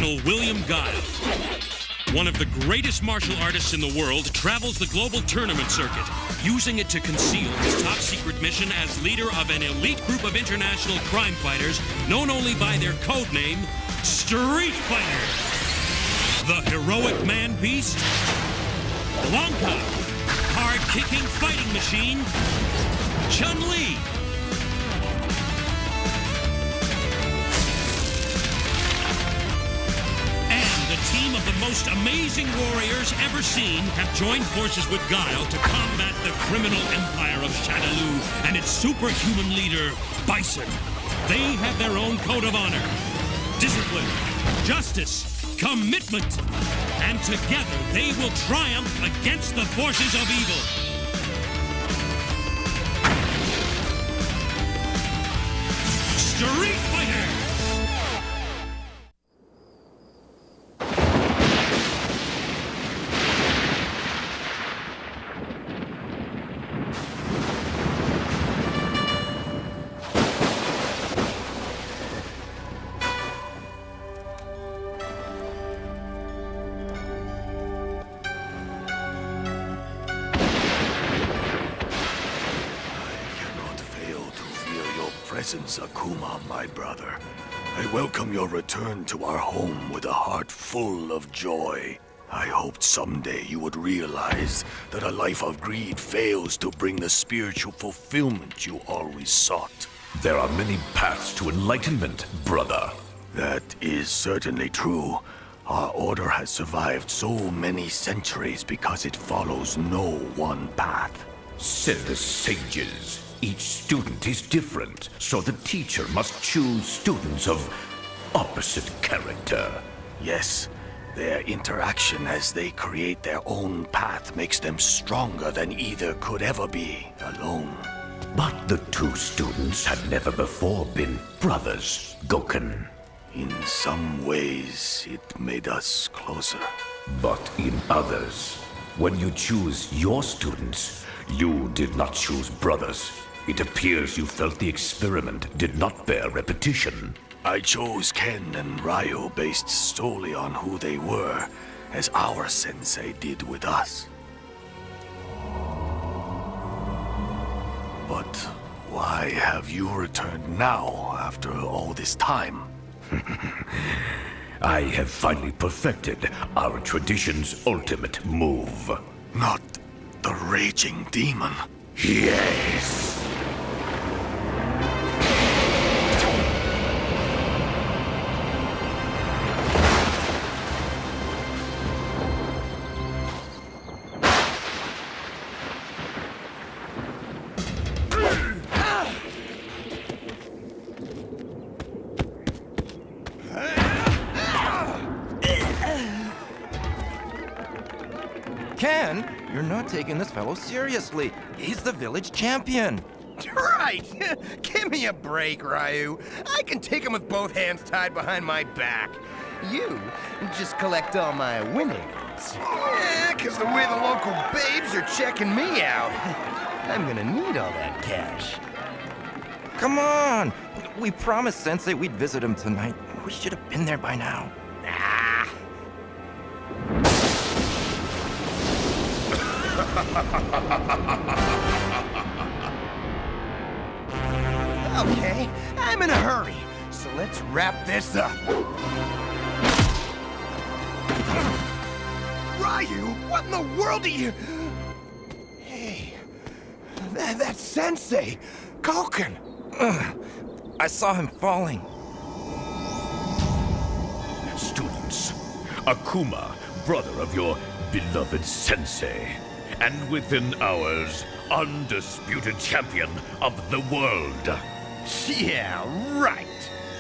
Colonel William Guile. One of the greatest martial artists in the world travels the global tournament circuit, using it to conceal his top-secret mission as leader of an elite group of international crime fighters known only by their code name, Street Fighter. The heroic man-beast, Blanka, hard-kicking fighting machine, Chun-Li. The team of the most amazing warriors ever seen have joined forces with Guile to combat the criminal empire of Shadaloo and its superhuman leader, Bison. They have their own code of honor, discipline, justice, commitment, and together they will triumph against the forces of evil. Street Fighter! Akuma, my brother. I welcome your return to our home with a heart full of joy. I hoped someday you would realize that a life of greed fails to bring the spiritual fulfillment you always sought. There are many paths to enlightenment, brother. That is certainly true. Our order has survived so many centuries because it follows no one path. Said the sages. Each student is different, so the teacher must choose students of opposite character. Yes, their interaction as they create their own path makes them stronger than either could ever be alone. But the two students had never before been brothers, Goken. In some ways, it made us closer. But in others, when you choose your students, you did not choose brothers. It appears you felt the experiment did not bear repetition. I chose Ken and Ryu based solely on who they were, as our sensei did with us. But why have you returned now, after all this time? I have finally perfected our tradition's ultimate move. Not the Raging Demon. Yes! Ken, you're not taking this fellow seriously. He's the village champion. Right! Give me a break, Ryu. I can take him with both hands tied behind my back. You just collect all my winnings. Yeah, 'cause the way the local babes are checking me out, I'm gonna need all that cash. Come on! We promised Sensei we'd visit him tonight. We should have been there by now. Ah! Okay, I'm in a hurry, so let's wrap this up. Ryu, what in the world are you... Hey, that's Sensei, Goken. I saw him falling. Students, Akuma, brother of your beloved sensei, and within hours, undisputed champion of the world. Yeah, right.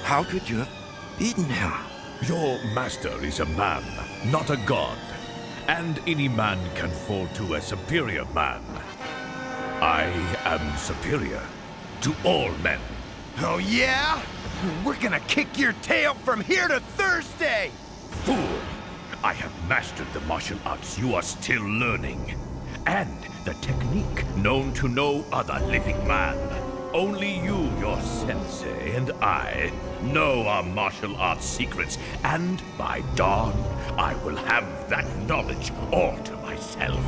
How could you have beaten him? Your master is a man, not a god, and any man can fall to a superior man. I am superior to all men. Oh yeah? We're gonna kick your tail from here to Thursday! Fool! I have mastered the martial arts you are still learning, and the technique known to no other living man. Only you, your sensei, and I know our martial arts secrets, and by dawn, I will have that knowledge all to myself.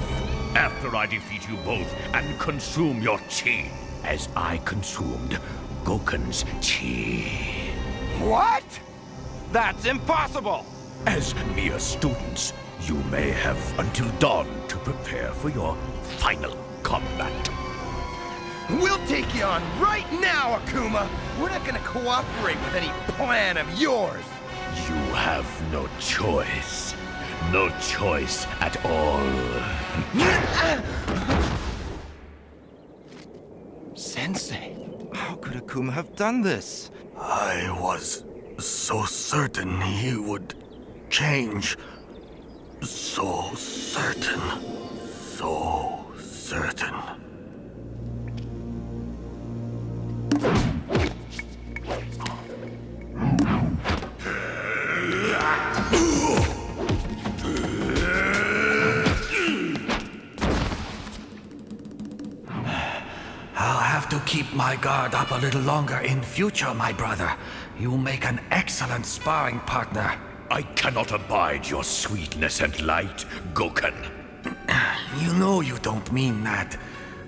After I defeat you both and consume your chi, as I consumed Goken's chi. What? That's impossible! As mere students, you may have until dawn to prepare for your final combat. We'll take you on right now, Akuma! We're not gonna cooperate with any plan of yours! You have no choice. No choice at all. Sensei. How could Akuma have done this? I was so certain he would change. So certain. So certain. I'll have to keep my guard up a little longer in future, my brother. You make an excellent sparring partner. I cannot abide your sweetness and light, Goken. You know you don't mean that.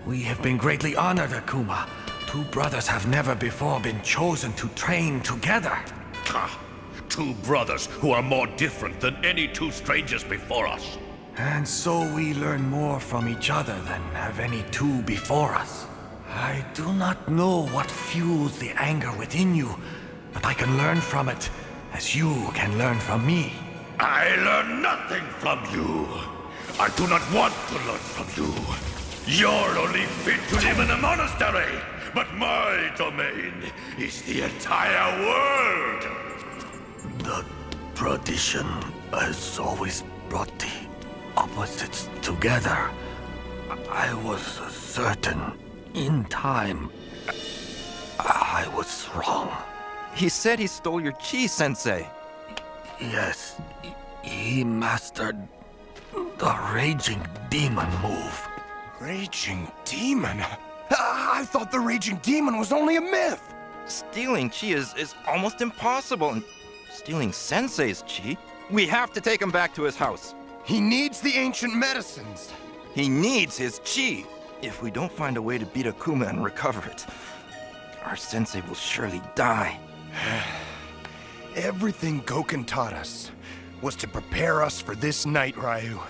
We have been greatly honored, Akuma. Two brothers have never before been chosen to train together. Ha! Two brothers who are more different than any two strangers before us. And so we learn more from each other than have any two before us. I do not know what fuels the anger within you, but I can learn from it, as you can learn from me. I learn nothing from you. I do not want to learn from you. You're only fit to live in a monastery, but my domain is the entire world. The tradition has always brought the opposites together. I was certain, in time, I was wrong. He said he stole your chi, Sensei. Yes, he mastered the Raging Demon move. Raging Demon? I thought the Raging Demon was only a myth! Stealing chi is almost impossible, and stealing Sensei's chi? We have to take him back to his house. He needs the ancient medicines. He needs his chi. If we don't find a way to beat Akuma and recover it, our Sensei will surely die. Everything Goken taught us was to prepare us for this night, Ryu.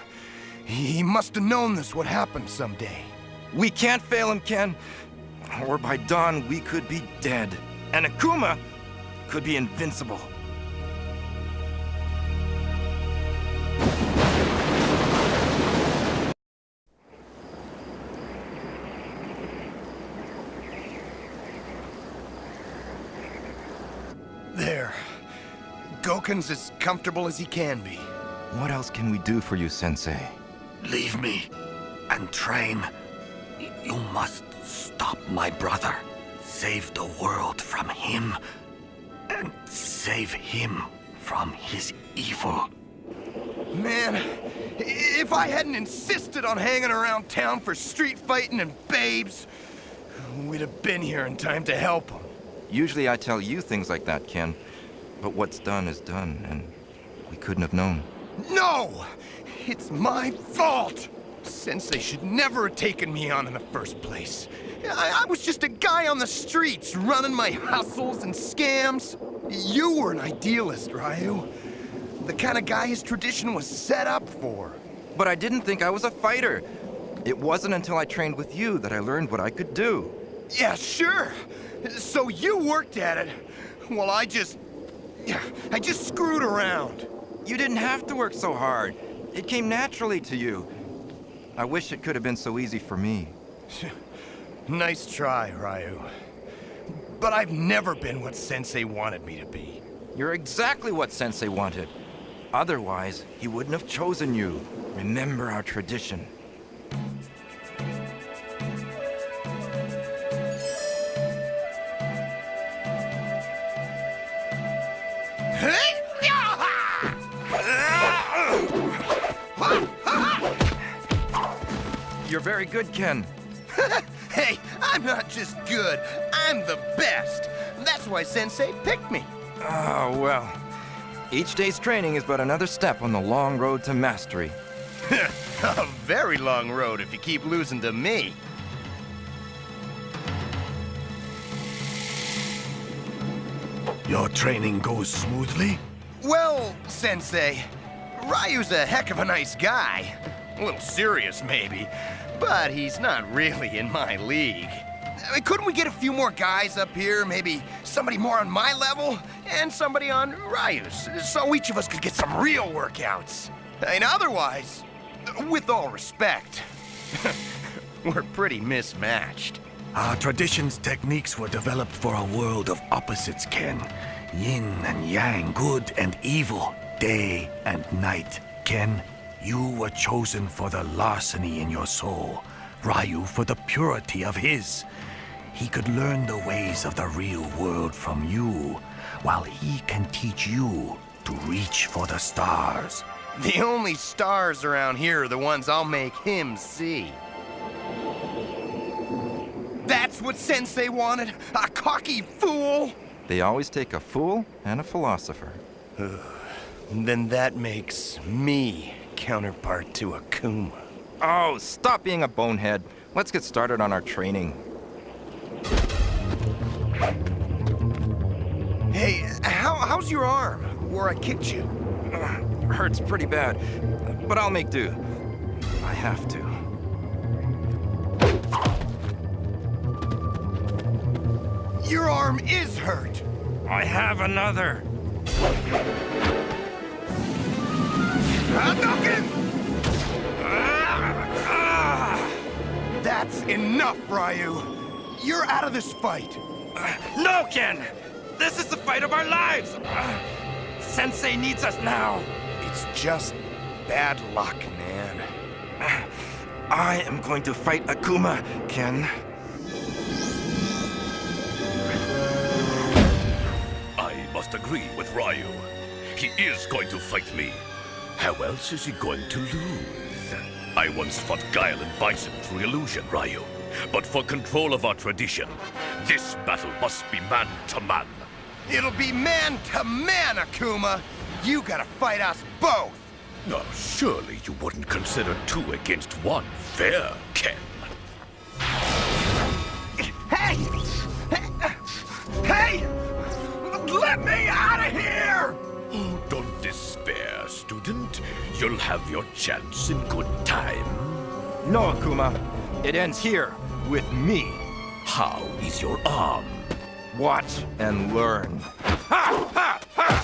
He must have known this would happen someday. We can't fail him, Ken. Or by dawn, we could be dead. And Akuma could be invincible. There. Goken's as comfortable as he can be. What else can we do for you, Sensei? Leave me and train. You must stop my brother. Save the world from him. And save him from his evil. Man, if I hadn't insisted on hanging around town for street fighting and babes, we'd have been here in time to help him. Usually I tell you things like that, Ken. But what's done is done, and we couldn't have known. No! It's my fault! Sensei should never have taken me on in the first place. I was just a guy on the streets, running my hustles and scams. You were an idealist, Ryu. The kind of guy his tradition was set up for. But I didn't think I was a fighter. It wasn't until I trained with you that I learned what I could do. Yeah, sure. So you worked at it, while I just screwed around. You didn't have to work so hard. It came naturally to you. I wish it could have been so easy for me. Nice try, Ryu. But I've never been what Sensei wanted me to be. You're exactly what Sensei wanted. Otherwise, he wouldn't have chosen you. Remember our tradition. You're very good, Ken. Hey, I'm not just good. I'm the best. That's why Sensei picked me. Oh, well. Each day's training is but another step on the long road to mastery. A very long road if you keep losing to me. Your training goes smoothly? Well, Sensei, Ryu's a heck of a nice guy. A little serious, maybe, but he's not really in my league. I mean, couldn't we get a few more guys up here? Maybe somebody more on my level and somebody on Ryu's, so each of us could get some real workouts. And otherwise, with all respect, we're pretty mismatched. Our tradition's techniques were developed for a world of opposites, Ken. Yin and yang, good and evil, day and night. Ken, you were chosen for the larceny in your soul. Ryu for the purity of his. He could learn the ways of the real world from you, while he can teach you to reach for the stars. The only stars around here are the ones I'll make him see. That's what Sensei wanted? A cocky fool? They always take a fool and a philosopher. Then that makes me counterpart to Akuma. Oh, stop being a bonehead. Let's get started on our training. Hey, how's your arm? Where I kicked you? Hurts pretty bad, but I'll make do. I have to. Your arm is hurt. I have another. Hadouken! That's enough, Ryu. You're out of this fight. No, Ken! This is the fight of our lives! Sensei needs us now. It's just bad luck, man. I am going to fight Akuma, Ken. I must agree with Ryu. He is going to fight me. How else is he going to lose? I once fought Guile and Bison through illusion, Ryu. But for control of our tradition, this battle must be man to man. It'll be man to man, Akuma. You gotta fight us both. Oh, surely you wouldn't consider 2 against 1 fair, Ken. Hey! Hey! Let me out of here! Oh, don't despair, student. You'll have your chance in good time. No, Akuma. It ends here, with me. How is your arm? Watch and learn. Ha! Ha! Ha!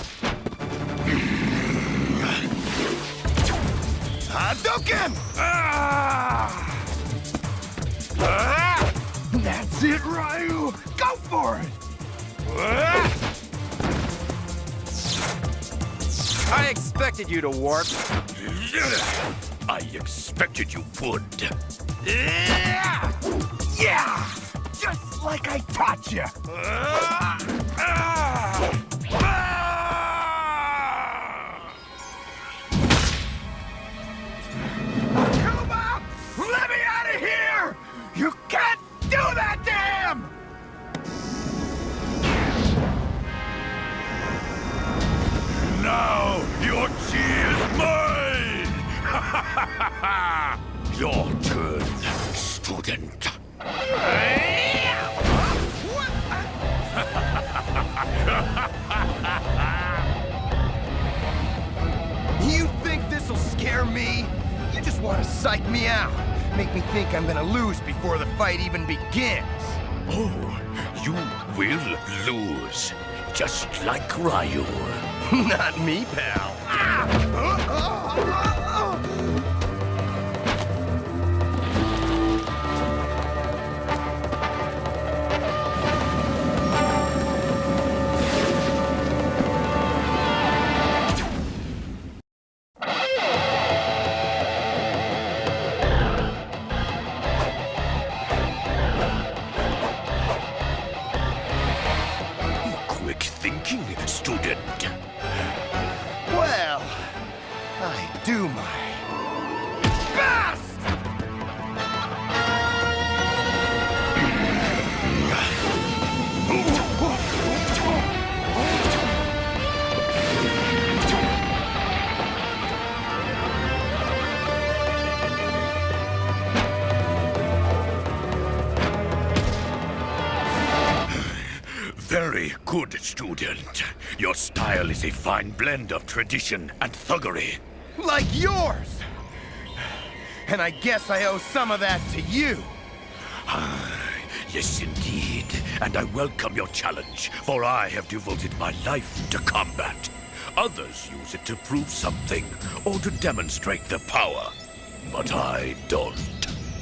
Hadouken! Ah! Ah! That's it, Ryu! Go for it! Ah! I expected you to warp. I expected you would. Yeah! Yeah! Just like I taught you! Akuma! Let me out of here! You can't do that to him! Now your chi is mine! Your turn, student. You think this'll scare me? You just want to psych me out. Make me think I'm gonna lose before the fight even begins. Oh, you will lose, just like Ryu. Not me, pal. Quick thinking, student. Well, I do my best! Very good, student. Your style is a fine blend of tradition and thuggery. Like yours! And I guess I owe some of that to you. Yes, indeed. And I welcome your challenge, for I have devoted my life to combat. Others use it to prove something, or to demonstrate their power. But I don't.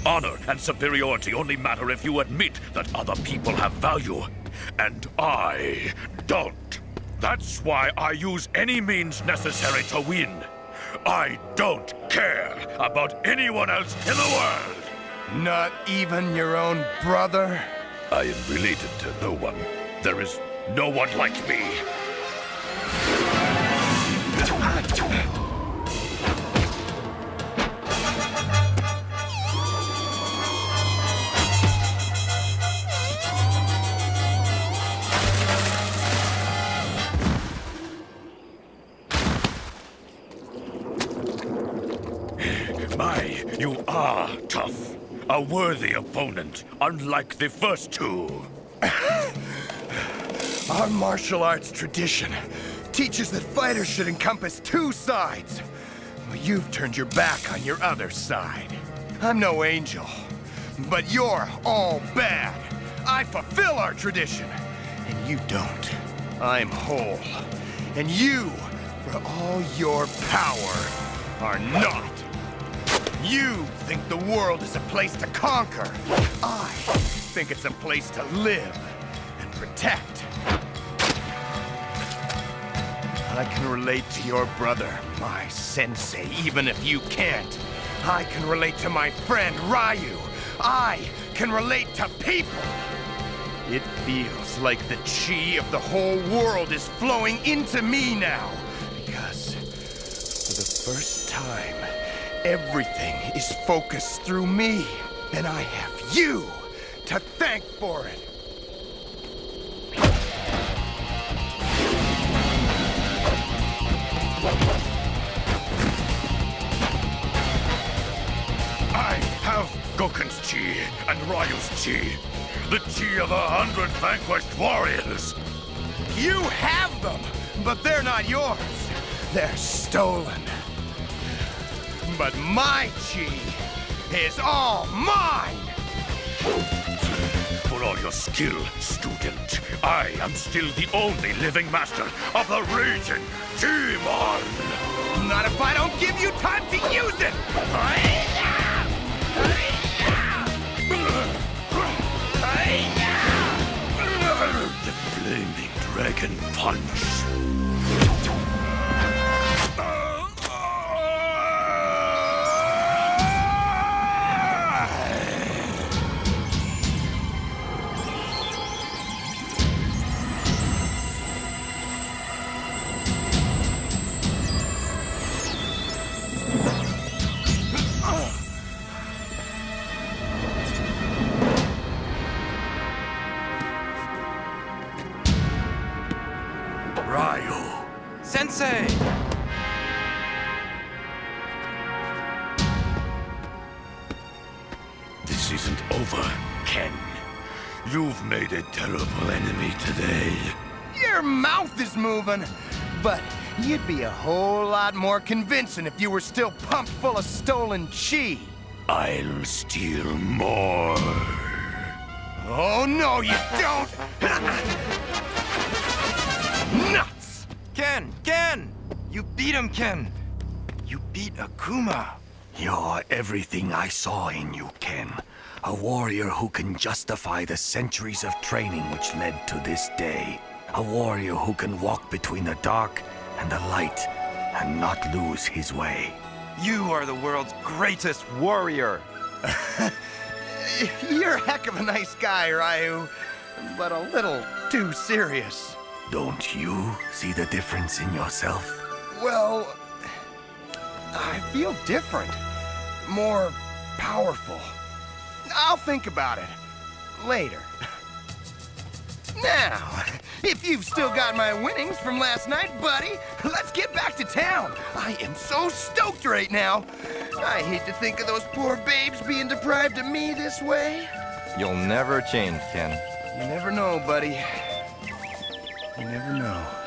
Honor and superiority only matter if you admit that other people have value. And I don't. That's why I use any means necessary to win. I don't care about anyone else in the world. Not even your own brother? I am related to no one. There is no one like me. You are tough. A worthy opponent, unlike the first two. Our martial arts tradition teaches that fighters should encompass two sides. Well, you've turned your back on your other side. I'm no angel, but you're all bad. I fulfill our tradition, and you don't. I'm whole, and you, for all your power, are not. You think the world is a place to conquer. I think it's a place to live and protect. I can relate to your brother, my sensei, even if you can't. I can relate to my friend, Ryu. I can relate to people. It feels like the chi of the whole world is flowing into me now. Because for the first time, everything is focused through me, and I have you to thank for it. I have Goken's chi and Ryu's chi. The chi of 100 vanquished warriors. You have them, but they're not yours. They're stolen. But my chi is all mine! For all your skill, student, I am still the only living master of the Raging Demon! Not if I don't give you time to use it! The Flaming Dragon Punch! Ryu! Sensei! This isn't over, Ken. You've made a terrible enemy today. Your mouth is moving, but you'd be a whole lot more convincing if you were still pumped full of stolen chi. I'll steal more. Oh, no, you don't! Nuts! Ken! You beat him, Ken! You beat Akuma! You're everything I saw in you, Ken. A warrior who can justify the centuries of training which led to this day. A warrior who can walk between the dark and the light and not lose his way. You are the world's greatest warrior! You're a heck of a nice guy, Ryu, but a little too serious. Don't you see the difference in yourself? Well, I feel different. More powerful. I'll think about it later. Now, if you've still got my winnings from last night, buddy, let's get back to town. I am so stoked right now. I hate to think of those poor babes being deprived of me this way. You'll never change, Ken. You never know, buddy. You never know.